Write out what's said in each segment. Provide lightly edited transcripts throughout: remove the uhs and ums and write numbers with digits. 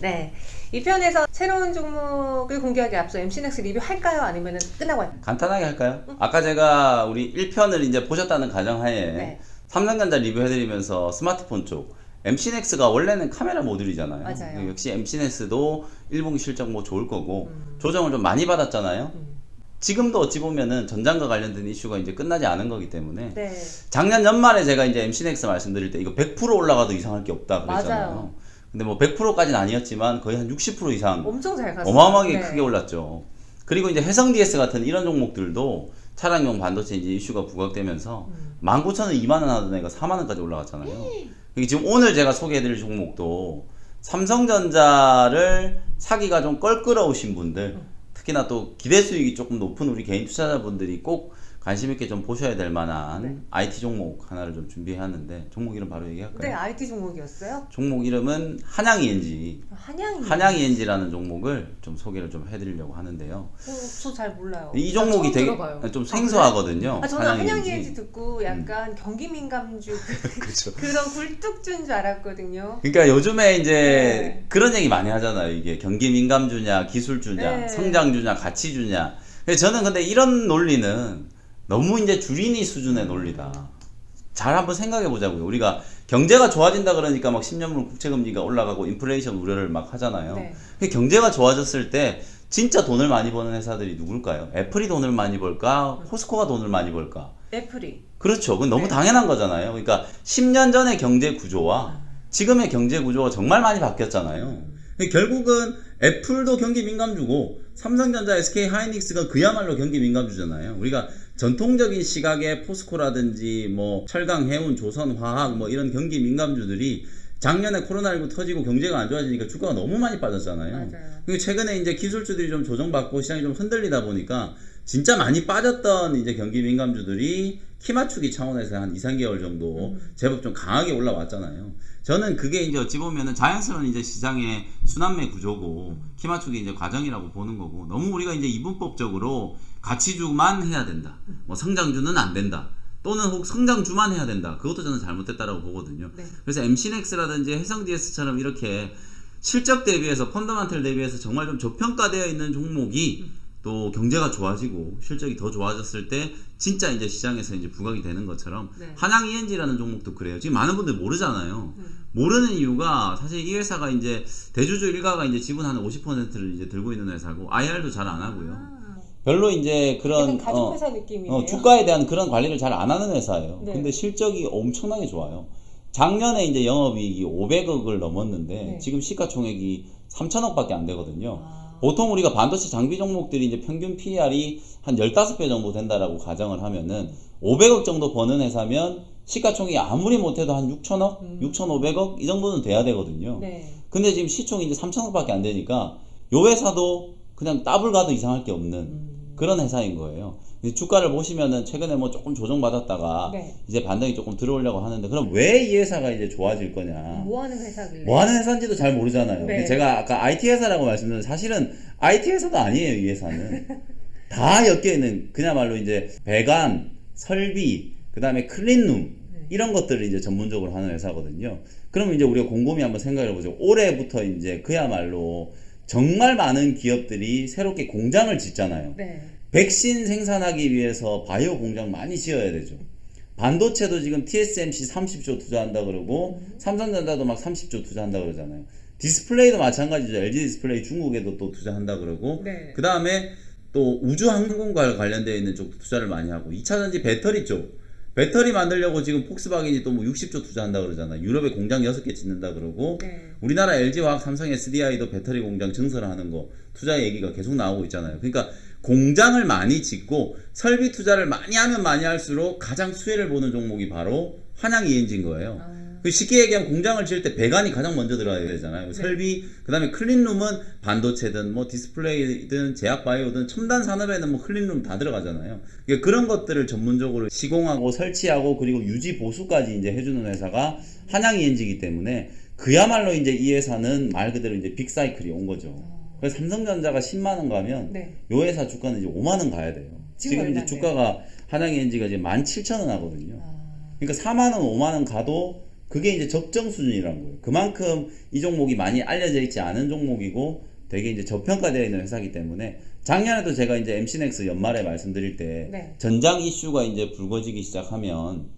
네. 이 편에서 새로운 종목을 공개하기 앞서 MC넥스 리뷰할까요? 아니면 끝나고 할까요? 간단하게 할까요? 아까 제가 우리 1편을 이제 보셨다는 가정하에 네. 삼성전자 리뷰해드리면서 스마트폰 쪽 MC넥스가 원래는 카메라 모듈이잖아요. 맞아요. 역시 MC넥스도 1분기 실적 뭐 좋을 거고 조정을 좀 많이 받았잖아요. 지금도 어찌 보면은 전장과 관련된 이슈가 이제 끝나지 않은 거기 때문에 네. 작년 연말에 제가 이제 MC넥스 말씀드릴 때 이거 100% 올라가도 이상할 게 없다 그랬잖아요. 맞아요. 근데 뭐 100%까지는 아니었지만 거의 한 60% 이상 엄청 잘 갔어요. 어마어마하게 네. 크게 올랐죠. 그리고 이제 해성 DS 같은 이런 종목들도 차량용 반도체 이제 이슈가 부각되면서 19,000원, 2만원 하던 애가 4만원까지 올라갔잖아요. 그게 지금 오늘 제가 소개해드릴 종목도 삼성전자를 사기가 좀 껄끄러우신 분들, 특히나 또 기대 수익이 조금 높은 우리 개인 투자자분들이 꼭 관심 있게 좀 보셔야 될 만한 네. IT 종목 하나를 좀 준비해왔는데 종목 이름 바로 얘기할까요? 네, IT 종목이었어요? 종목 이름은 한양ENG. 한양이. 한양ENG라는 종목을 좀 소개를 좀 해드리려고 하는데요. 저 잘 몰라요. 이 종목이 처음 되게 들어봐요. 좀 생소하거든요. 저는 한양ENG. 한양ENG 듣고 약간 경기 민감주 그렇죠. 그런 굴뚝주인 줄 알았거든요. 그러니까 요즘에 이제 네. 그런 얘기 많이 하잖아요. 이게 경기 민감주냐, 기술주냐, 네. 성장주냐, 가치주냐. 그래서 저는 근데 이런 논리는 너무 이제 주린이 수준의 논리다. 잘 한번 생각해 보자고요. 우리가 경제가 좋아진다 그러니까 막 10년물 국채금리가 올라가고 인플레이션 우려를 막 하잖아요. 네. 근데 경제가 좋아졌을 때 진짜 돈을 많이 버는 회사들이 누굴까요? 애플이 돈을 많이 벌까? 코스코가 돈을 많이 벌까? 애플이. 그렇죠. 그건 너무 네. 당연한 거잖아요. 그러니까 10년 전의 경제 구조와 지금의 경제 구조가 정말 많이 바뀌었잖아요. 근데 결국은 애플도 경기 민감주고 삼성전자, SK 하이닉스가 그야말로 경기 민감주잖아요. 우리가 전통적인 시각의 포스코라든지 뭐 철강, 해운, 조선, 화학 뭐 이런 경기 민감주들이 작년에 코로나19 터지고 경제가 안 좋아지니까 주가가 너무 많이 빠졌잖아요. 맞아요. 그리고 최근에 이제 기술주들이 좀 조정받고 시장이 좀 흔들리다 보니까 진짜 많이 빠졌던 이제 경기 민감주들이 키 맞추기 차원에서 한 2, 3개월 정도 제법 좀 강하게 올라왔잖아요. 저는 그게 이제 어찌 보면은 자연스러운 이제 시장의 순환매 구조고 키 맞추기 이제 과정이라고 보는 거고, 너무 우리가 이제 이분법적으로 가치주만 해야 된다, 뭐 성장주는 안 된다, 또는 혹 성장주만 해야 된다, 그것도 저는 잘못됐다라고 보거든요. 네. 그래서 MC넥스라든지 해성DS처럼 이렇게 실적 대비해서 펀더멘털 대비해서 정말 좀 저평가되어 있는 종목이 또 경제가 좋아지고 실적이 더 좋아졌을 때 진짜 이제 시장에서 이제 부각이 되는 것처럼 네. 한양ENG라는 종목도 그래요. 지금 많은 분들 모르잖아요. 모르는 이유가 사실 이 회사가 이제 대주주 일가가 이제 지분 한 50%를 이제 들고 있는 회사고 IR도 잘 안 하고요. 별로 이제 그런 약간 가족회사 느낌이네요. 주가에 대한 그런 관리를 잘 안 하는 회사예요. 네. 근데 실적이 엄청나게 좋아요. 작년에 이제 영업이익이 500억을 넘었는데 네. 지금 시가총액이 3천억밖에 안 되거든요. 보통 우리가 반도체 장비 종목들이 이제 평균 PER이 한 15배 정도 된다라고 가정을 하면은 500억 정도 버는 회사면 시가총액이 아무리 못해도 한 6천억, 6,500억 이 정도는 돼야 되거든요. 네. 근데 지금 시총이 이제 3천억밖에 안 되니까 요 회사도 그냥 더블 가도 이상할 게 없는 그런 회사인 거예요. 주가를 보시면은 최근에 뭐 조금 조정받았다가 네. 이제 반등이 조금 들어오려고 하는데, 그럼 왜 이 회사가 이제 좋아질 거냐? 뭐 하는 회사길래? 뭐 하는 회사인지도 잘 모르잖아요. 네. 제가 아까 IT 회사라고 말씀드렸는데 사실은 IT 회사도 아니에요, 이 회사는. 다 엮여있는, 그야말로 이제 배관, 설비, 그 다음에 클린룸, 이런 것들을 이제 전문적으로 하는 회사거든요. 그러면 이제 우리가 곰곰이 한번 생각을 해보죠. 올해부터 이제 그야말로 정말 많은 기업들이 새롭게 공장을 짓잖아요. 네. 백신 생산하기 위해서 바이오 공장 많이 지어야 되죠. 반도체도 지금 TSMC 30조 투자한다 그러고 삼성전자도 막 30조 투자한다 그러잖아요. 디스플레이도 마찬가지죠. LG 디스플레이 중국에도 또 투자한다 그러고, 네. 그 다음에 또 우주항공과 관련되어 있는 쪽도 투자를 많이 하고, 2차전지 배터리 쪽, 배터리 만들려고 지금 폭스바겐이 또 뭐 60조 투자한다 그러잖아요. 유럽에 공장 6개 짓는다 그러고, 네. 우리나라 LG화학, 삼성 SDI도 배터리 공장 증설하는 거 투자 얘기가 계속 나오고 있잖아요. 그러니까 공장을 많이 짓고 설비 투자를 많이 하면 많이 할수록 가장 수혜를 보는 종목이 바로 한양ENG인 거예요. 쉽게 얘기하면 공장을 지을 때 배관이 가장 먼저 들어가야 되잖아요. 설비, 그 다음에 클린룸은 반도체든 뭐 디스플레이든 제약바이오든 첨단 산업에는 뭐 클린룸 다 들어가잖아요. 그러니까 그런 것들을 전문적으로 시공하고 설치하고 그리고 유지 보수까지 이제 해주는 회사가 한양ENG이기 때문에 그야말로 이제 이 회사는 말 그대로 이제 빅사이클이 온 거죠. 그래서 삼성전자가 10만원 가면 네. 요 회사 주가는 이제 5만원 가야 돼요. 지금 이제 얼마인데요? 주가가 한양ENG가 이제 17,000원 하거든요. 그러니까 4만원, 5만원 가도 그게 이제 적정 수준이라는 거예요. 그만큼 이 종목이 많이 알려져 있지 않은 종목이고 되게 이제 저평가되어 있는 회사이기 때문에 작년에도 제가 이제 MC넥스 연말에 말씀드릴 때 네. 전장 이슈가 이제 불거지기 시작하면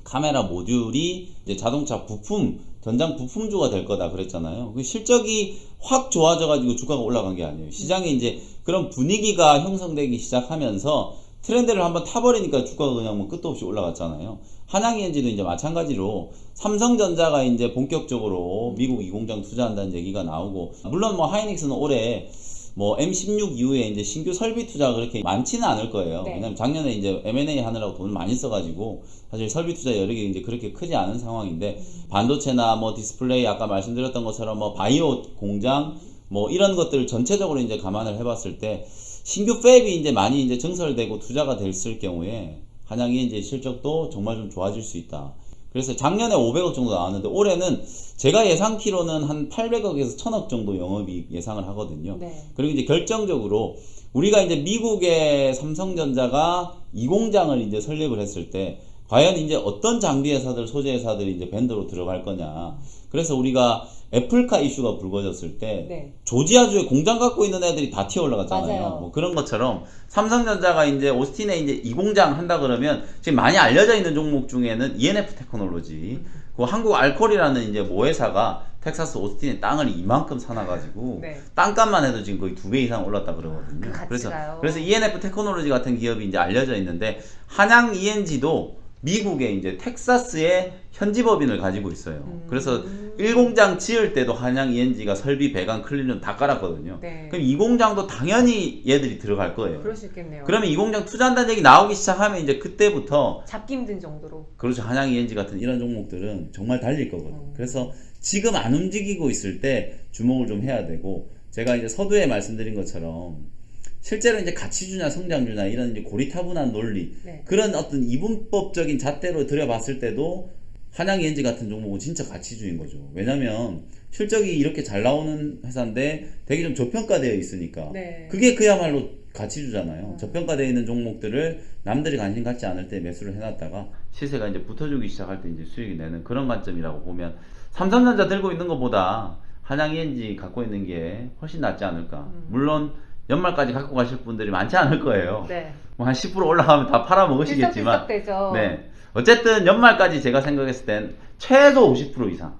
카메라 모듈이 이제 자동차 부품, 전장 부품주가 될 거다 그랬잖아요. 그 실적이 확 좋아져가지고 주가가 올라간 게 아니에요. 시장에 이제 그런 분위기가 형성되기 시작하면서 트렌드를 한번 타버리니까 주가가 그냥 뭐 끝도 없이 올라갔잖아요. 한양ENG도 이제 마찬가지로 삼성전자가 이제 본격적으로 미국 이공장 투자한다는 얘기가 나오고, 물론 뭐 하이닉스는 올해 뭐 M16 이후에 이제 신규 설비 투자가 그렇게 많지는 않을 거예요. 네. 왜냐면 작년에 이제 M&A 하느라고 돈을 많이 써가지고 사실 설비 투자 여력이 이제 그렇게 크지 않은 상황인데, 반도체나 뭐 디스플레이 아까 말씀드렸던 것처럼 뭐 바이오 공장 뭐 이런 것들 전체적으로 이제 감안을 해봤을 때 신규 팹이 이제 많이 이제 증설되고 투자가 됐을 경우에 한양이 이제 실적도 정말 좀 좋아질 수 있다. 그래서 작년에 500억 정도 나왔는데 올해는 제가 예상키로는 한 800억에서 1000억 정도 영업이익 예상을 하거든요. 네. 그리고 이제 결정적으로 우리가 이제 미국의 삼성전자가 이 공장을 이제 설립을 했을 때 과연 이제 어떤 장비 회사들, 소재 회사들이 이제 밴드로 들어갈 거냐. 그래서 우리가 애플카 이슈가 불거졌을 때 네. 조지아주에 공장 갖고 있는 애들이 다 튀어 올라갔잖아요. 맞아요. 뭐 그런 것처럼 삼성전자가 이제 오스틴에 이제 이 공장 한다 그러면 지금 많이 알려져 있는 종목 중에는 ENF 테크놀로지, 그 한국 알콜이라는 이제 모회사가 텍사스 오스틴에 땅을 이만큼 사놔가지고 네. 땅값만 해도 지금 거의 2배 이상 올랐다 그러거든요. 그 가치가요. 그래서 ENF 테크놀로지 같은 기업이 이제 알려져 있는데, 한양 ENG도 미국의 이제 텍사스의 현지법인을 가지고 있어요. 그래서 1공장 지을 때도 한양 ENG가 설비, 배관, 클린룸 다 깔았거든요. 네. 그럼 이 공장도 당연히 얘들이 들어갈 거예요. 그럴 수 있겠네요. 그러면 이 공장 투자한다는 얘기 나오기 시작하면 이제 그때부터 잡기 힘든 정도로. 그렇죠. 한양 ENG 같은 이런 종목들은 정말 달릴 거거든요. 그래서 지금 안 움직이고 있을 때 주목을 좀 해야 되고, 제가 이제 서두에 말씀드린 것처럼 실제로 이제 가치주냐 성장주냐 이런 이제 고리타분한 논리, 네. 그런 어떤 이분법적인 잣대로 들여봤을 때도 한양ENG 같은 종목은 진짜 가치주인 거죠. 왜냐면 실적이 이렇게 잘 나오는 회사인데 되게 좀 저평가되어 있으니까. 네. 그게 그야말로 가치주잖아요. 저평가되어 있는 종목들을 남들이 관심 갖지 않을 때 매수를 해놨다가 시세가 이제 붙어주기 시작할 때 이제 수익이 내는 그런 관점이라고 보면, 삼성전자 들고 있는 것보다 한양ENG 갖고 있는 게 훨씬 낫지 않을까. 물론 연말까지 갖고 가실 분들이 많지 않을 거예요. 네. 뭐 한 10% 올라가면 다 팔아 먹으시겠지만, 들썩들썩되죠. 네. 어쨌든 연말까지 제가 생각했을 땐 최소 50% 이상,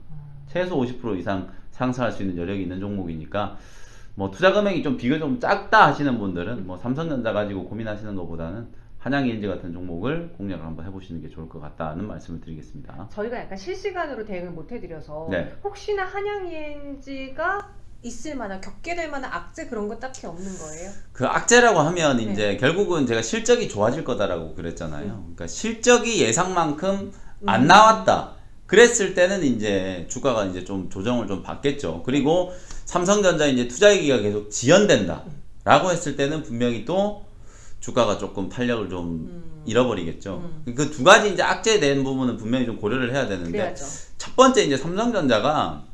최소 50% 이상 상승할 수 있는 여력이 있는 종목이니까, 뭐 투자 금액이 좀 비교적 좀 작다 하시는 분들은 뭐 삼성전자 가지고 고민하시는 것보다는 한양ENG 같은 종목을 공략을 한번 해보시는 게 좋을 것 같다는 말씀을 드리겠습니다. 저희가 약간 실시간으로 대응을 못 해드려서 네. 혹시나 한양ENG가 있을 만한, 겪게 될 만한 악재 그런 건 딱히 없는 거예요? 그 악재라고 하면 이제 네. 결국은 제가 실적이 좋아질 거다라고 그랬잖아요. 그러니까 실적이 예상만큼 안 나왔다. 그랬을 때는 이제 주가가 이제 좀 조정을 좀 받겠죠. 그리고 삼성전자 이제 투자 얘기가 계속 지연된다 라고 했을 때는 분명히 또 주가가 조금 탄력을 좀 잃어버리겠죠. 그 두 가지 이제 악재된 부분은 분명히 좀 고려를 해야 되는데, 그래야죠. 첫 번째 이제 삼성전자가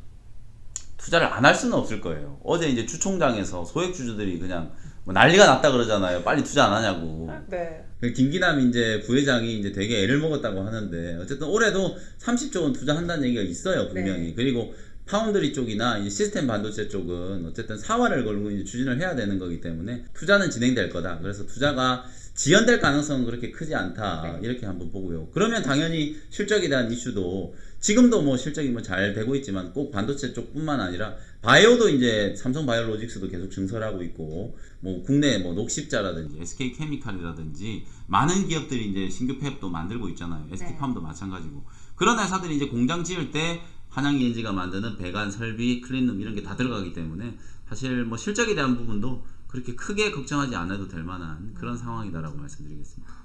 투자를 안 할 수는 없을 거예요. 어제 이제 주총장에서 소액주주들이 그냥 뭐 난리가 났다 그러잖아요. 빨리 투자 안 하냐고. 네. 김기남 이제 부회장이 이제 되게 애를 먹었다고 하는데, 어쨌든 올해도 30조 원 투자한다는 얘기가 있어요, 분명히. 네. 그리고 파운드리 쪽이나 이제 시스템 반도체 쪽은 어쨌든 사활을 걸고 이제 추진을 해야 되는 거기 때문에 투자는 진행될 거다. 그래서 투자가 지연될 가능성은 그렇게 크지 않다. 네. 이렇게 한번 보고요. 그러면 당연히 실적에 대한 이슈도 지금도 뭐 실적이 뭐 잘 되고 있지만 꼭 반도체 쪽뿐만 아니라 바이오도 이제 삼성 바이오로직스도 계속 증설하고 있고, 뭐 국내 뭐 녹십자라든지 SK 케미칼이라든지 많은 기업들이 이제 신규 팹도 만들고 있잖아요. ST팜도 마찬가지고. 그런 회사들이 이제 공장 지을 때 한양ENG가 만드는 배관, 설비, 클린룸 이런 게 다 들어가기 때문에 사실 뭐 실적에 대한 부분도 그렇게 크게 걱정하지 않아도 될 만한 그런 상황이다라고 말씀드리겠습니다.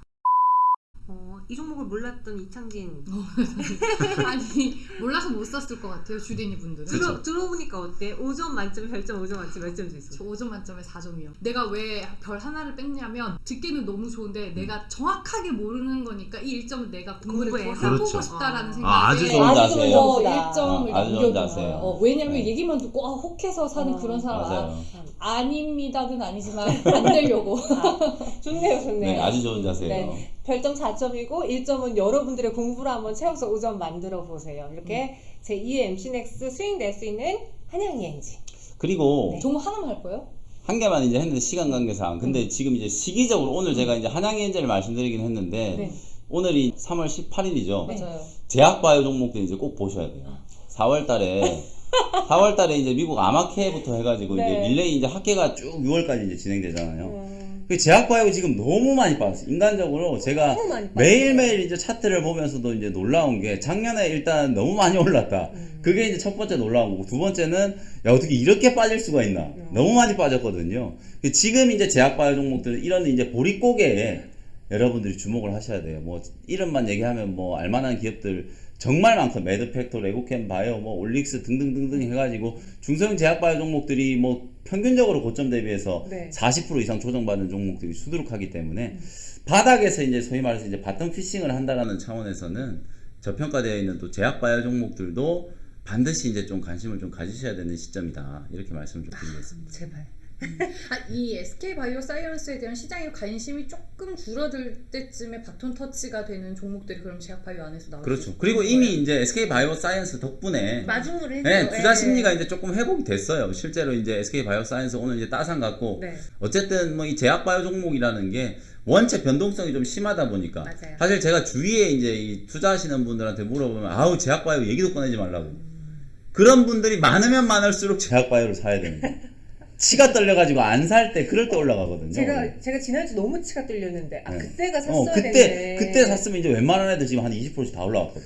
이 종목을 몰랐던 이창진. 아니 몰라서 못 샀을 것 같아요, 주린이 분들은. 들어보니까 어때? 5점 만점에 별점 5점 만점에 몇 점 주세요? 저 5점 만점에 4점이요. 내가 왜 별 하나를 뺐냐면 듣기는 너무 좋은데 내가 정확하게 모르는 거니까 이 1점은 내가 공부를 더 공부해서. 해보고 그렇죠. 싶다라는 생각에 아주 좋은 자세예요. 1점을 아주 좋은 자세예요. 남겨둔 왜냐면 네. 얘기만 듣고 혹해서 사는 그런 사람 맞아요. 아닙니다는 아니지만 안 되려고. 좋네요, 좋네요. 네, 아주 좋은 자세예요. 네. 별점 4점이고 1점은 여러분들의 공부를 한번 채워서 5점 만들어 보세요. 이렇게 제2의 MC넥스 수익 낼 수 있는 한양 ENG. 그리고 종목 하나만 할 거예요? 한 개만 이제 했는데 시간 관계상. 근데 지금 이제 시기적으로 오늘 제가 이제 한양엔젤을 말씀드리긴 했는데 네. 오늘이 3월 18일이죠. 맞아요. 제약바이오 종목들 이제 꼭 보셔야 돼요. 4월달에 이제 미국 아마케부터 해가지고 네. 이제 릴레이 이제 학회가 쭉 6월까지 이제 진행되잖아요. 그 제약바이오 지금 너무 많이 빠졌어요. 인간적으로 제가 너무 많이 빠졌어요. 매일매일 이제 차트를 보면서도 이제 놀라운 게 작년에 일단 너무 많이 올랐다. 그게 이제 첫 번째 놀라운 거고, 두 번째는 야 어떻게 이렇게 빠질 수가 있나. 너무 많이 빠졌거든요. 지금 이제 제약바이오 종목들 이런 이제 보릿고개에 여러분들이 주목을 하셔야 돼요. 뭐 이름만 얘기하면 뭐 알만한 기업들 정말 많고 매드팩토, 레고캠 바이오, 뭐 올릭스 등등등등 해가지고 중소형 제약바이오 종목들이 뭐 평균적으로 고점 대비해서 네. 40% 이상 조정받은 종목들이 수두룩하기 때문에 바닥에서 이제 소위 말해서 이제 바텀 피싱을 한다라는 차원에서는 저평가되어 있는 또 제약바이오 종목들도 반드시 이제 좀 관심을 좀 가지셔야 되는 시점이다. 이렇게 말씀을 좀 드리겠습니다. 제발. 이 SK바이오사이언스에 대한 시장의 관심이 조금 줄어들 때쯤에 바톤 터치가 되는 종목들이 그럼 제약바이오 안에서 나올 수 그렇죠. 있는 그리고 거예요? 이미 이제 SK바이오사이언스 덕분에 마중을 했죠. 네, 투자 심리가 이제 조금 회복이 됐어요. 실제로 이제 SK바이오사이언스 오늘 이제 따상 갖고 네. 어쨌든 뭐 이 제약바이오 종목이라는 게 원체 변동성이 좀 심하다 보니까 맞아요. 사실 제가 주위에 이제 이 투자하시는 분들한테 물어보면 아우 제약바이오 얘기도 꺼내지 말라고. 그런 분들이 많으면 많을수록 제약바이오를 사야 됩니다. 치가 떨려가지고 안 살 때 그럴 때 올라가거든요. 제가 지난주 너무 치가 뚫렸는데 네. 그때가 샀어야 그때 되는데. 그때 샀으면 이제 웬만한 애들 지금 한 20%씩 다 올라왔거든.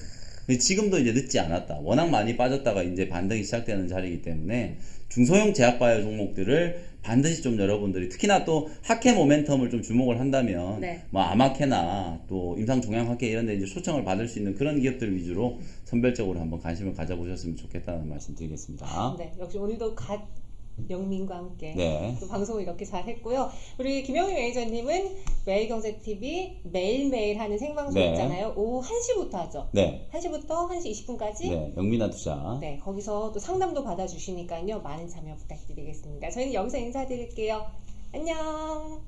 근데 지금도 이제 늦지 않았다. 워낙 많이 빠졌다가 이제 반등이 시작되는 자리이기 때문에 중소형 제약바이오 종목들을 반드시 좀 여러분들이 특히나 또 학회 모멘텀을 좀 주목을 한다면 네. 뭐 아마케나 또 임상종양학회 이런 데 이제 초청을 받을 수 있는 그런 기업들 위주로 선별적으로 한번 관심을 가져보셨으면 좋겠다는 말씀 드리겠습니다. 네, 역시 오늘도 영민과 함께 네. 또 방송을 이렇게 잘 했고요. 우리 김영민 매니저님은 매일경제TV 매일매일 하는 생방송 네. 있잖아요. 오후 1시부터 하죠. 네. 1시부터 1시 20분까지. 네. 영민한 투자. 네, 거기서 또 상담도 받아주시니까요. 많은 참여 부탁드리겠습니다. 저희는 여기서 인사드릴게요. 안녕.